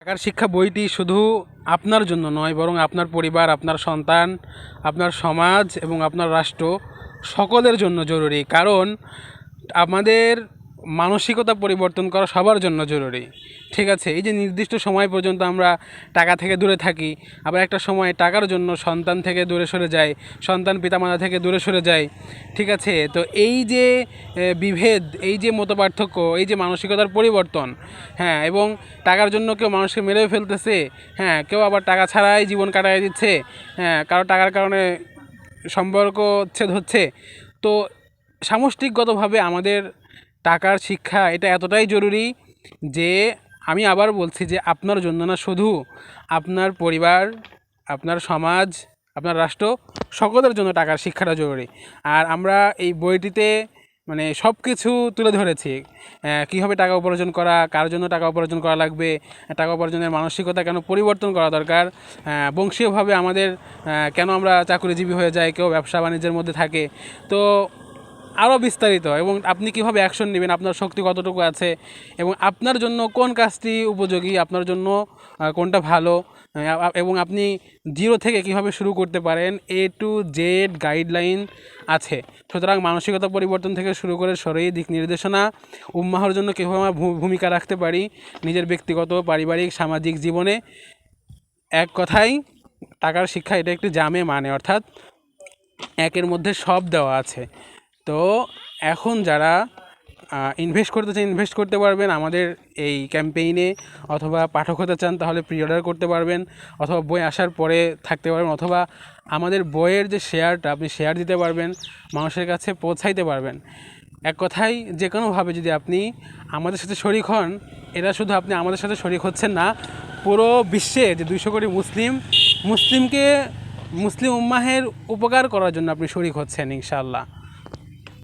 টাকার শিক্ষা বইটি শুধু আপনার জন্য নয়, বরং আপনার পরিবার, আপনার সন্তান, আপনার সমাজ এবং আপনার রাষ্ট্র সকলের জন্য জরুরি। কারণ আমাদের মানসিকতা পরিবর্তন করা সবার জন্য জরুরি। ঠিক আছে, এই যে নির্দিষ্ট সময় পর্যন্ত আমরা টাকা থেকে দূরে থাকি, আবার একটা সময় টাকার জন্য সন্তান থেকে দূরে সরে যায়, সন্তান পিতামাতা থেকে দূরে সরে যায়। ঠিক আছে, তো এই যে বিভেদ, এই যে মতপার্থক্য, এই যে মানসিকতার পরিবর্তন, হ্যাঁ, এবং টাকার জন্য কেউ মানুষকে মেরেও ফেলতেছে, হ্যাঁ, কেউ আবার টাকা ছাড়াই জীবন কাটায় দিচ্ছে, হ্যাঁ, কারো টাকার কারণে সম্পর্ক ছেদ হচ্ছে। তো সামষ্টিকগতভাবে আমাদের টাকার শিক্ষা এটা এতটাই জরুরি যে আমি আবার বলছি যে আপনার জন্য না, শুধু আপনার পরিবার, আপনার সমাজ, আপনার রাষ্ট্র সকলের জন্য টাকার শিক্ষাটা জরুরি। আর আমরা এই বইটিতে মানে সব কিছু তুলে ধরেছি, কীভাবে টাকা উপার্জন করা, কার জন্য টাকা উপার্জন করা লাগবে, টাকা উপার্জনের মানসিকতা কেন পরিবর্তন করা দরকার, বংশীয়ভাবে আমাদের কেন আমরা চাকরিজীবী হয়ে যাই, কেউ ব্যবসা বাণিজ্যের মধ্যে থাকে। তো আরও বিস্তারিত, এবং আপনি কীভাবে অ্যাকশন নেবেন, আপনার শক্তি কতটুকু আছে, এবং আপনার জন্য কোন কাজটি উপযোগী, আপনার জন্য কোনটা ভালো, এবং আপনি জিরো থেকে কীভাবে শুরু করতে পারেন, A to Z গাইডলাইন আছে। সুতরাং মানসিকতা পরিবর্তন থেকে শুরু করে শরীর দিক নির্দেশনা, উম্মাহর জন্য কীভাবে আমরা ভূমিকা রাখতে পারি নিজের ব্যক্তিগত, পারিবারিক, সামাজিক জীবনে। এক কথায় টাকার শিক্ষা এটা একটি জামে মানে, অর্থাৎ একের মধ্যে সব দেওয়া আছে। তো এখন যারা ইনভেস্ট করতে চান, ইনভেস্ট করতে পারবেন আমাদের এই ক্যাম্পেইনে, অথবা পাঠক হতে চান তাহলে প্রি অর্ডার করতে পারবেন, অথবা বই আসার পরে থাকতে পারবেন, অথবা আমাদের বইয়ের যে শেয়ারটা আপনি শেয়ার দিতে পারবেন, মানুষের কাছে পৌঁছাইতে পারবেন। এক কথায় যে কোনোভাবে যদি আপনি আমাদের সাথে শরিক হন, এটা শুধু আপনি আমাদের সাথে শরিক হচ্ছেন না, পুরো বিশ্বে যে 200 কোটি মুসলিম উম্মাহের উপকার করার জন্য আপনি শরিক হচ্ছেন ইনশাআল্লাহ।